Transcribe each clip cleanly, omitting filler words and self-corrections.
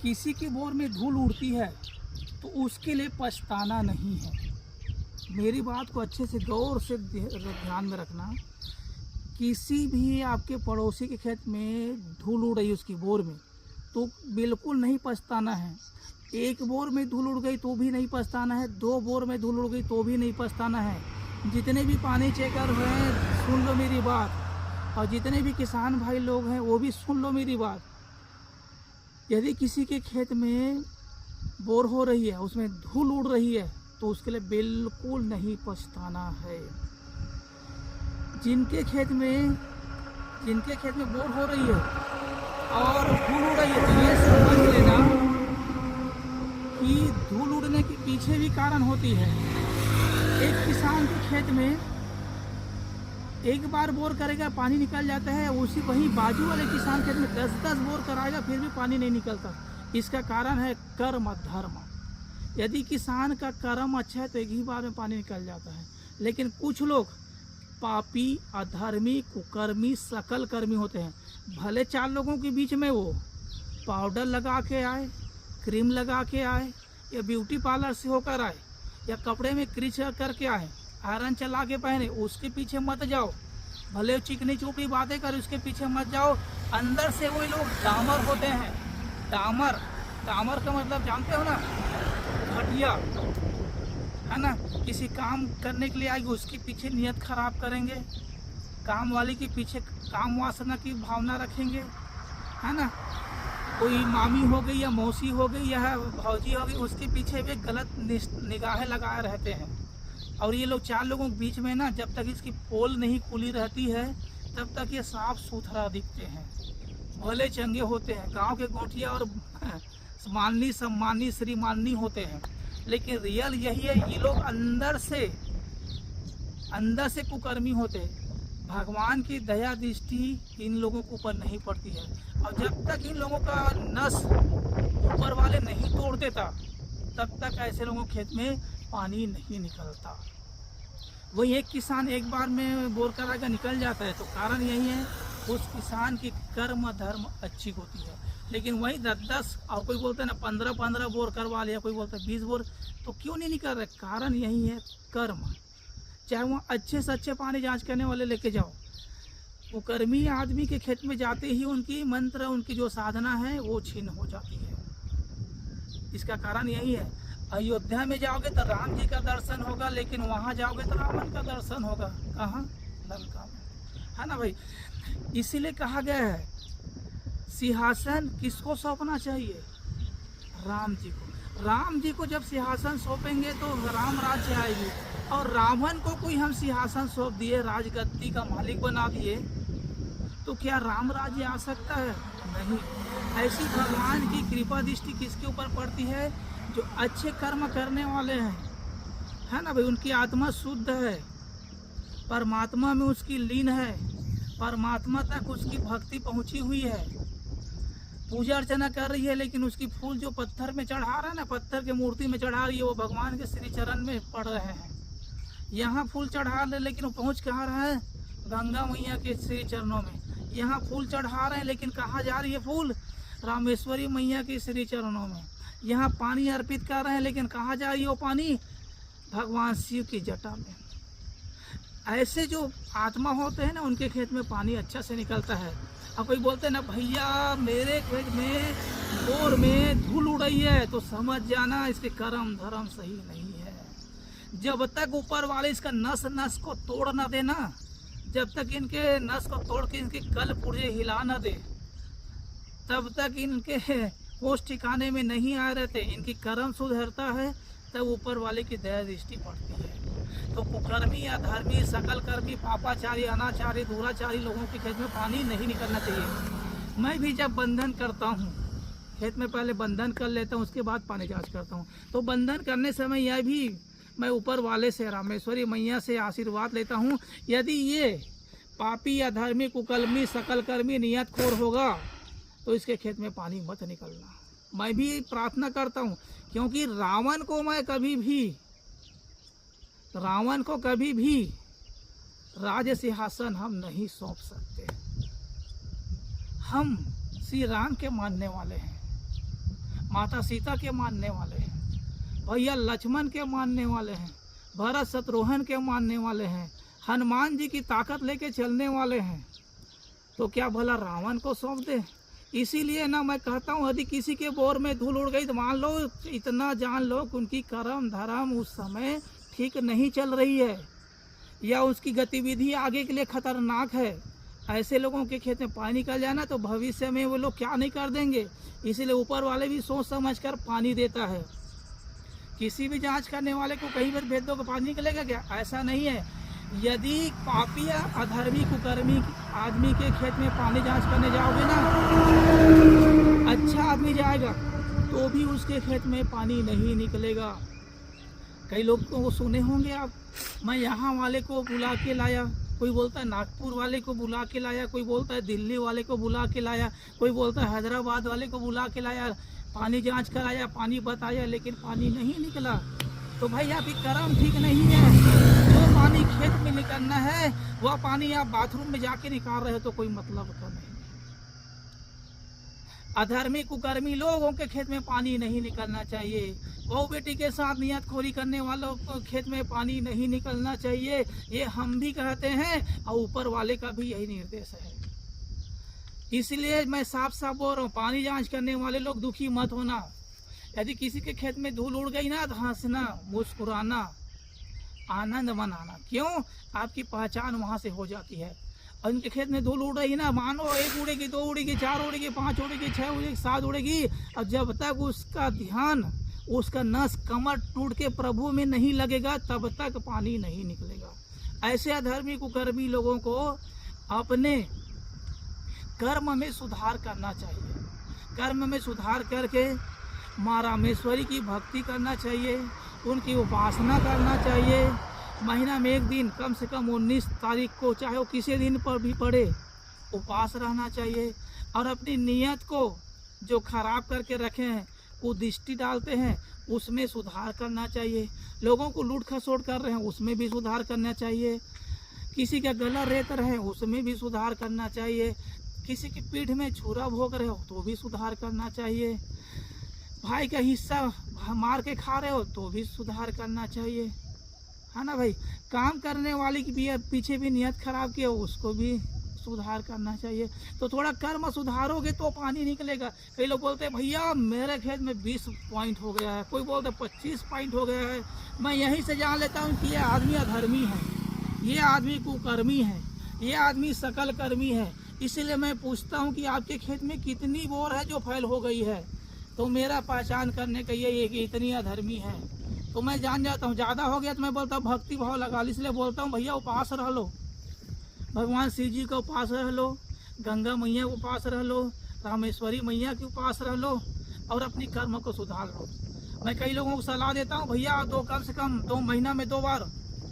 किसी की बोर में धूल उड़ती है तो उसके लिए पछताना नहीं है। मेरी बात को अच्छे से गौर से ध्यान में रखना। किसी भी आपके पड़ोसी के खेत में धूल उड़ रही उसकी बोर में तो बिल्कुल नहीं पछताना है। एक बोर में धूल उड़ गई तो भी नहीं पछताना है, 2 बोर में धूल उड़ गई तो भी नहीं पछताना है। जितने भी पानी चेकर हैं सुन लो मेरी बात, और जितने भी किसान भाई लोग हैं वो भी सुन लो मेरी बात। यदि किसी के खेत में बोर हो रही है, उसमें धूल उड़ रही है, तो उसके लिए बिल्कुल नहीं पछताना है। जिनके खेत में बोर हो रही है और धूल उड़ रही है तो ये समझ लेना कि धूल उड़ने के पीछे भी कारण होती है। एक किसान के खेत में एक बार बोर करेगा पानी निकल जाता है, उसी वहीं बाजू वाले किसान खेत में 10-10 बोर कराएगा फिर भी पानी नहीं निकलता। इसका कारण है कर्म धर्म। यदि किसान का कर्म अच्छा है तो एक ही बार में पानी निकल जाता है, लेकिन कुछ लोग पापी, अधर्मी, कुकर्मी, सकल कर्मी होते हैं। भले 4 लोगों के बीच में वो पाउडर लगा के आए, क्रीम लगा के आए, या ब्यूटी पार्लर से होकर आए, या कपड़े में क्रीच करके आए, आयरन चला के पहने, उसके पीछे मत जाओ। भले चिकनी चुपड़ी बातें कर, उसके पीछे मत जाओ। अंदर से वो लोग डामर होते हैं। डामर का मतलब जानते हो ना, घटिया है ना। किसी काम करने के लिए आएगी उसके पीछे नियत खराब करेंगे, काम वाले के पीछे काम वासना की भावना रखेंगे, है ना। कोई मामी हो गई या मौसी हो गई या भौजी हो गई, उसके पीछे भी गलत निगाहें लगाए रहते हैं। और ये लोग 4 लोगों के बीच में ना, जब तक इसकी पोल नहीं खुली रहती है तब तक ये साफ सुथरा दिखते हैं, भले चंगे होते हैं, गांव के गोठिया और माननी सम्मानी श्रीमानी होते हैं। लेकिन रियल यही है, ये लोग अंदर से कुकर्मी होते हैं। भगवान की दया दृष्टि इन लोगों के ऊपर नहीं पड़ती है, और जब तक इन लोगों का नस ऊपर वाले नहीं तोड़ देता तब तक ऐसे लोगों के खेत में पानी नहीं निकलता। वही एक किसान एक बार में बोर कराकर निकल जाता है तो कारण यही है, उस किसान की कर्म धर्म अच्छी होती है। लेकिन वही 10-10 और कोई बोलता है ना 15-15 बोर करवा लिया, कोई बोलता है 20 बोर, तो क्यों नहीं निकल रहे? कारण यही है कर्म। चाहे वो अच्छे से अच्छे पानी जांच करने वाले लेके जाओ, वो कर्मी आदमी के खेत में जाते ही उनकी मंत्र, उनकी जो साधना है वो छीन हो जाती है। इसका कारण यही है। अयोध्या में जाओगे तो राम जी का दर्शन होगा, लेकिन वहाँ जाओगे तो रावण का दर्शन होगा। कहाँ? लंका में, है ना भाई। इसीलिए कहा गया है सिंहासन किसको सौंपना चाहिए? राम जी को। राम जी को जब सिंहासन सौंपेंगे तो राम राज्य आएगी। और रावण को कोई हम सिंहासन सौंप दिए, राजगद्दी का मालिक बना दिए, तो क्या राम राज्य आ सकता है? नहीं। ऐसी भगवान की कृपा दृष्टि किसके ऊपर पड़ती है? जो अच्छे कर्म करने वाले हैं, है ना भाई। उनकी आत्मा शुद्ध है, परमात्मा में उसकी लीन है, परमात्मा तक उसकी भक्ति पहुंची हुई है, पूजा अर्चना कर रही है, लेकिन उसकी फूल जो पत्थर में चढ़ा रहा है ना, पत्थर के मूर्ति में चढ़ा रही है, वो भगवान के श्री चरण में पड़ रहे हैं। यहाँ फूल चढ़ा रहे, लेकिन वो पहुँच कहाँ रहा है? गंगा मैया के श्री चरणों में। यहाँ फूल चढ़ा रहे हैं, लेकिन कहाँ जा रही है फूल? रामेश्वरी मैया के श्री चरणों में। यहाँ पानी अर्पित कर रहे हैं, लेकिन कहाँ जा रही है वो पानी? भगवान शिव की जटा में। ऐसे जो आत्मा होते हैं ना, उनके खेत में पानी अच्छा से निकलता है। अब कोई बोलते हैं ना, भैया मेरे खेत में बोर में धूल उड़ रही है, तो समझ जाना इसके कर्म धर्म सही नहीं है। जब तक ऊपर वाले इसका नस को तोड़ ना देना, जब तक इनके नस को तोड़ के इनके कल पुर्जे हिला ना दे, तब तक इनके होश ठिकाने में नहीं आ रहते। इनकी कर्म सुधरता है तब ऊपर वाले की दया दृष्टि पड़ती है। तो कुकर्मी, अधर्मी, सकल कर्मी, पापाचारी, अनाचारी, दुराचारी लोगों के खेत में पानी नहीं निकलना चाहिए। मैं भी जब बंधन करता हूँ, खेत में पहले बंधन कर लेता हूँ, उसके बाद पानी जांच करता हूँ। तो बंधन करने समय यह भी मैं ऊपर वाले से, रामेश्वरी मैया से आशीर्वाद लेता हूँ, यदि ये पापी, अधर्मी, कुकर्मी, सकल कर्मी, नियतखोर होगा तो इसके खेत में पानी मत निकलना। मैं भी प्रार्थना करता हूँ, क्योंकि रावण को कभी भी राज सिंहासन हम नहीं सौंप सकते। हम श्री राम के मानने वाले हैं, माता सीता के मानने वाले हैं, भैया लक्ष्मण के मानने वाले हैं, भरत शत्रुघ्न के मानने वाले हैं, हनुमान जी की ताकत लेके चलने वाले हैं, तो क्या भला रावण को सौंप दे? इसीलिए ना मैं कहता हूँ यदि किसी के बोर में धूल उड़ गई तो मान लो, इतना जान लो कि उनकी कर्म धर्म उस समय ठीक नहीं चल रही है, या उसकी गतिविधि आगे के लिए खतरनाक है। ऐसे लोगों के खेत में पानी निकल जाना तो भविष्य में वो लोग क्या नहीं कर देंगे। इसीलिए ऊपर वाले भी सोच समझ कर पानी देता है। किसी भी जांच करने वाले को कहीं पर भेज दो कि पानी निकलेगा क्या? ऐसा नहीं है। यदि पापी या अधर्मी कुकर्मी आदमी के खेत में पानी जांच करने जाओगे ना, अच्छा आदमी जाएगा तो भी उसके खेत में पानी नहीं निकलेगा। कई लोग को वो सुने होंगे आप, मैं यहाँ वाले को बुला के लाया, कोई बोलता है नागपुर वाले को बुला के लाया, कोई बोलता है दिल्ली वाले को बुला के लाया, कोई बोलता है हैदराबाद वाले को बुला के लाया, पानी जांच कराया, पानी बताया, लेकिन पानी नहीं निकला। तो भाई आपकी कर्म ठीक नहीं है। जो पानी खेत में निकलना है वह पानी आप बाथरूम में जाके निकाल रहे हो तो कोई मतलब का नहीं। अधर्मी कुकर्मी लोगों के खेत में पानी नहीं निकलना चाहिए। बहू बेटी के साथ नियतखोरी करने वालों को खेत में पानी नहीं निकलना चाहिए। ये हम भी कहते हैं और ऊपर वाले का भी यही निर्देश है। इसलिए मैं साफ साफ बोल रहा हूँ, पानी जांच करने वाले लोग दुखी मत होना। यदि किसी के खेत में धूल उड़ गई ना तो हंसना, मुस्कुराना, आनंद मनाना। क्यों? आपकी पहचान वहाँ से हो जाती है। और उनके खेत में धूल उड़ रही ना, मानो 1 उड़ेगी, 2 उड़ेगी, 4 उड़ेगी, 5 उड़ेगी, 6 उड़ेगी, 7 उड़ेगी, और जब तक उसका ध्यान, उसका नस कमर टूट के प्रभु में नहीं लगेगा तब तक पानी नहीं निकलेगा। ऐसे अधर्मी कुकर्मी लोगों को अपने कर्म में सुधार करना चाहिए। कर्म में सुधार करके माँ रामेश्वरी की भक्ति करना चाहिए, उनकी उपासना करना चाहिए। महीना में 1 दिन कम से कम 19 तारीख को, चाहे वो किसी दिन पर भी पड़े, उपास रहना चाहिए। और अपनी नीयत को जो खराब करके रखे हैं, कुदृष्टि डालते हैं, उसमें सुधार करना चाहिए। लोगों को लूट खसोट कर रहे हैं, उसमें भी सुधार करना चाहिए। किसी का गला रेत रहे हैं, उसमें भी सुधार करना चाहिए। किसी की पीठ में छुरा भोग रहे हो तो भी सुधार करना चाहिए। भाई का हिस्सा मार के खा रहे हो तो भी सुधार करना चाहिए, है ना भाई। काम करने वाले की पीछे भी नियत खराब किया, उसको भी सुधार करना चाहिए। तो थोड़ा कर्म सुधारोगे तो पानी निकलेगा। कई लोग बोलते हैं भैया मेरे खेत में 20 पॉइंट हो गया है, कोई बोलते 25 पॉइंट हो गया है। मैं यहीं से जान लेता हूँ कि ये आदमी अधर्मी है, ये आदमी कुकर्मी है, ये आदमी सकल कर्मी है। इसीलिए मैं पूछता हूँ कि आपके खेत में कितनी बोर है जो फैल हो गई है, तो मेरा पहचान करने का ये कि इतनी अधर्मी है। तो मैं जान जाता हूँ, ज़्यादा हो गया तो मैं बोलता हूँ भक्ति भाव लगा लो। इसलिए बोलता हूँ भैया उपास रह लो, भगवान शिव जी का उपास रह लो, गंगा मैया के उपास रह लो, रामेश्वरी मैया के उपास रह लो, और अपनी कर्म को सुधार लो। मैं कई लोगों को सलाह देता हूँ भैया कम से कम 2 महीना में 2 बार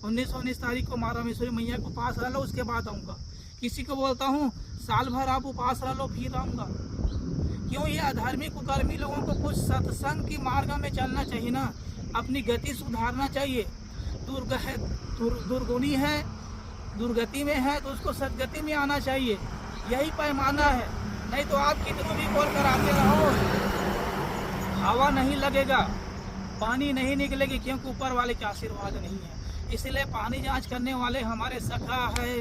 19 तारीख को माँ रामेश्वरी मैया के उपास रह लो, उसके बाद आऊँगा। किसी को बोलता हूँ साल भर आप उपास रह लो फिर आऊँगा। क्यों? ये अधर्मी कुकर्मी लोगों को कुछ सत्संग की मार्ग में चलना चाहिए ना, अपनी गति सुधारना चाहिए। दुर्गुणी है, दुर्गति में है तो उसको सदगति में आना चाहिए। यही पैमाना है। नहीं तो आप कितनों भी बोल कर आते रहो, हवा नहीं लगेगा, पानी नहीं निकलेगी, क्योंकि ऊपर वाले के आशीर्वाद नहीं है। इसलिए पानी जांच करने वाले हमारे सखा है,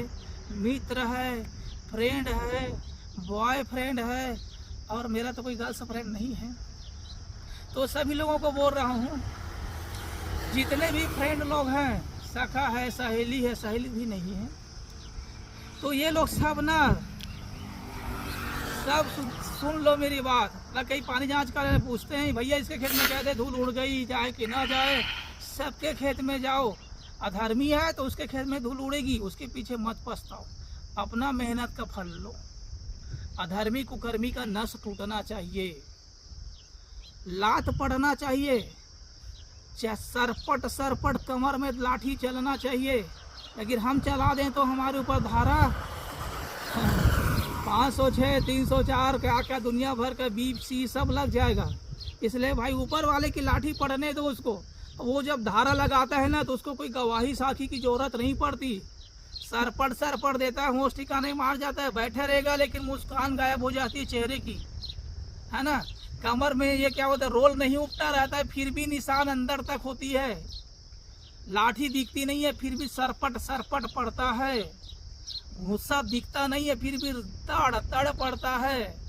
मित्र है, फ्रेंड है, बॉयफ्रेंड है, और मेरा तो कोई गर्ल्स फ्रेंड नहीं है। तो सभी लोगों को बोल रहा हूँ, जितने भी फ्रेंड लोग हैं, सखा है, सहेली है, सहेली भी नहीं है, तो ये लोग सब ना सब सुन लो मेरी बात। कहीं पानी जांच कर पूछते हैं भैया इसके खेत में कहते धूल उड़ गई, जाए कि ना जाए। सबके खेत में जाओ, अधर्मी है तो उसके खेत में धूल उड़ेगी, उसके पीछे मत पछताओ, अपना मेहनत का फल लो। अधर्मी कुकर्मी का नस टूटना चाहिए, लात पड़ना चाहिए, सरपट कमर में लाठी चलना चाहिए। लेकिन हम चला दें तो हमारे ऊपर धारा 506, 304 क्या दुनिया भर का बीपी सब लग जाएगा। इसलिए भाई ऊपर वाले की लाठी पड़ने दो उसको। वो जब धारा लगाता है ना तो उसको कोई गवाही साखी की जरूरत नहीं पड़ती। सरपट देता है, होश ठिकाने मार जाता है, बैठे रहेगा, लेकिन मुस्कान गायब हो जाती है चेहरे की, है ना। कमर में ये क्या होता है, रोल नहीं उपटा रहता है, फिर भी निशान अंदर तक होती है। लाठी दिखती नहीं है, फिर भी सरपट सरपट पड़ता है। भूसा दिखता नहीं है, फिर भी तड़ तड़ पड़ता है।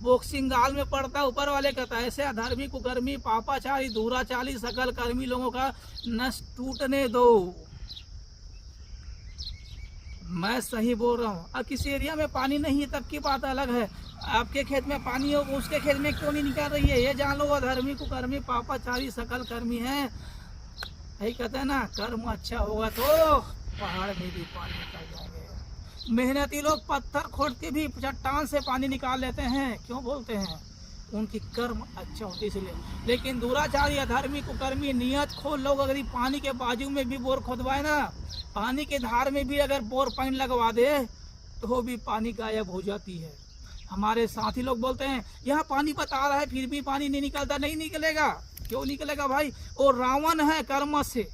बॉक्सिंग गाल में पड़ता है, ऊपर वाले कहता है ऐसे अधर्मी कुकर्मी पापाचारी दूराचारी सकल कर्मी लोगों का नस टूटने दो। मैं सही बोल रहा हूँ। अब किसी एरिया में पानी नहीं है तब की बात अलग है, आपके खेत में पानी हो उसके खेत में क्यों नहीं निकाल रही है, ये जान लो अधर्मी कुकर्मी पापाचारी सकल कर्मी है। यही कहते हैं ना, कर्म अच्छा होगा तो पहाड़ में भी पानी निकल जाएंगे। मेहनती लोग पत्थर खोद के भी चट्टान से पानी निकाल लेते हैं, क्यों बोलते हैं, उनकी कर्म अच्छा होती इसलिए। लेकिन दुराचारी अधर्मी कुकर्मी नियत खोल लोग अगर पानी के बाजू में भी बोर खोदवाए ना, पानी के धार में भी अगर बोर पानी लगवा दे तो भी पानी गायब हो जाती है। हमारे साथी लोग बोलते हैं यहाँ पानी बता रहा है फिर भी पानी नहीं निकलता। नहीं निकलेगा, क्यों निकलेगा भाई, वो रावण है कर्म से,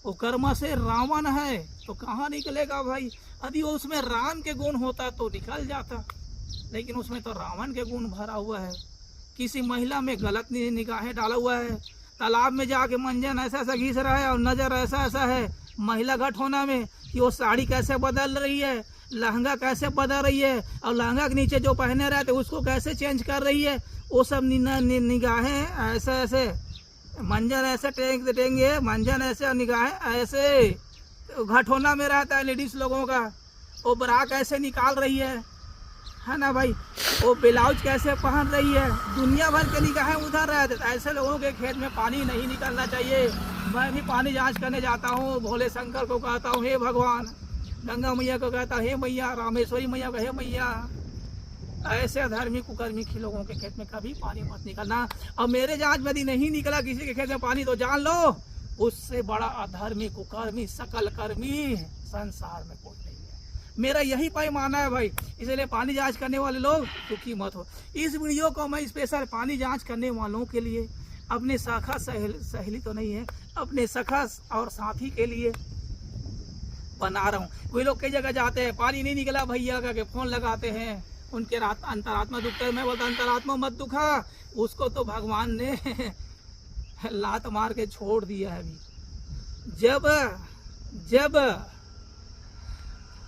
वो कर्म से रावण है तो कहाँ निकलेगा भाई। यदि वो उसमें राम के गुण होता तो निकल जाता, लेकिन उसमें तो रावण के गुण भरा हुआ है। किसी महिला में गलत निगाहें डाला हुआ है, तालाब में जाके मंजन ऐसा ऐसा घिस रहा है और नजर ऐसा ऐसा है महिला घट होना में कि वो साड़ी कैसे बदल रही है, लहंगा कैसे बदल रही है, और लहंगा के नीचे जो पहने रहते उसको कैसे चेंज कर रही है। वो सब निगाहें ऐसे ऐसे, मंजन ऐसे टेंगे मंजन ऐसे और निगाहें ऐसे घट होना में रहता है लेडीज लोगों का। वो बरा कैसे निकाल रही है ना भाई, वो ब्लाउज कैसे पहन रही है, दुनिया भर के निगाहें उधर रहते। ऐसे लोगों के खेत में पानी नहीं निकलना चाहिए। मैं भी पानी जांच करने जाता हूँ, भोले शंकर को कहता हूँ हे भगवान, गंगा मैया को कहता हे मैया, रामेश्वरी मैया को हे मैया, ऐसे अधर्मी कुकर्मी के लोगों के खेत में कभी पानी मत निकलना। और मेरे जांच में यदि नहीं निकला किसी के खेत में पानी तो जान लो उससे बड़ा अधर्मी कुकर्मी सकल कर्मी संसार में कोई नहीं है। मेरा यही पैमाना है भाई, इसलिए पानी जांच करने वाले लोग दुखी मत हो। इस वीडियो को मैं स्पेशल पानी जांच करने वालों के लिए, अपने सखा सहेली तो नहीं है, अपने सखा और साथी के लिए बना रहा हूँ। कोई लोग कई जगह जाते हैं पानी नहीं निकला भैया का फोन लगाते हैं, उनके अंतरात्मा दुखता है। मैं बोलता अंतरात्मा मत दुखा, उसको तो भगवान ने लात मार के छोड़ दिया है। अभी जब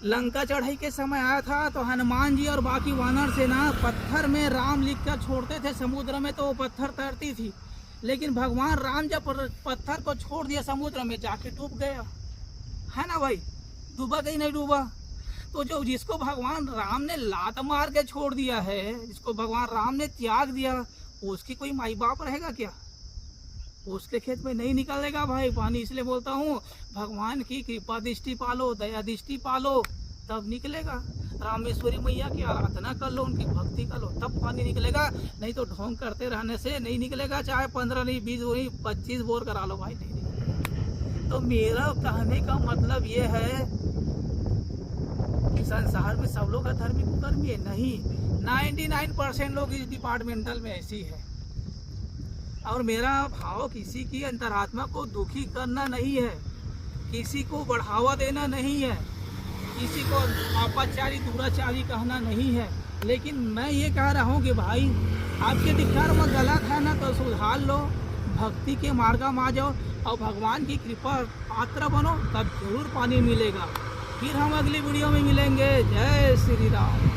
लंका चढ़ाई के समय आया था तो हनुमान जी और बाकी वानर सेना पत्थर में राम लिखकर छोड़ते थे समुद्र में, तो वो पत्थर तैरती थी। लेकिन भगवान राम जब पत्थर को छोड़ दिया समुद्र में, जाके डूब गया, है ना भाई, डूबा कहीं नहीं डूबा। तो जो जिसको भगवान राम ने लात मार के छोड़ दिया है, जिसको भगवान राम ने त्याग दिया, उसकी कोई माई बाप रहेगा क्या, उसके खेत में नहीं निकलेगा भाई पानी। इसलिए बोलता हूँ भगवान की कृपा दृष्टि पालो, दया दृष्टि पालो, तब निकलेगा। रामेश्वरी मैया की आराधना कर लो, उनकी भक्ति कर लो, तब पानी निकलेगा। नहीं तो ढोंग करते रहने से नहीं निकलेगा, चाहे 15 नहीं 20 नहीं 25 बोर करा लो भाई, नहीं निकलेगा। तो मेरा कहने का मतलब ये है कि संसार में सब लोग अधर्मी कुकर्मी है नहीं, 99% लोग इस डिपार्टमेंटल में ऐसी है। और मेरा भाव किसी की अंतरात्मा को दुखी करना नहीं है, किसी को बढ़ावा देना नहीं है, किसी को पापाचारी दुराचारी कहना नहीं है। लेकिन मैं ये कह रहा हूँ कि भाई आपके कर्म गलत है ना तो सुधार लो, भक्ति के मार्ग में आ जाओ और भगवान की कृपा पात्र बनो, तब जरूर पानी मिलेगा। फिर हम अगली वीडियो में मिलेंगे। जय श्री राम।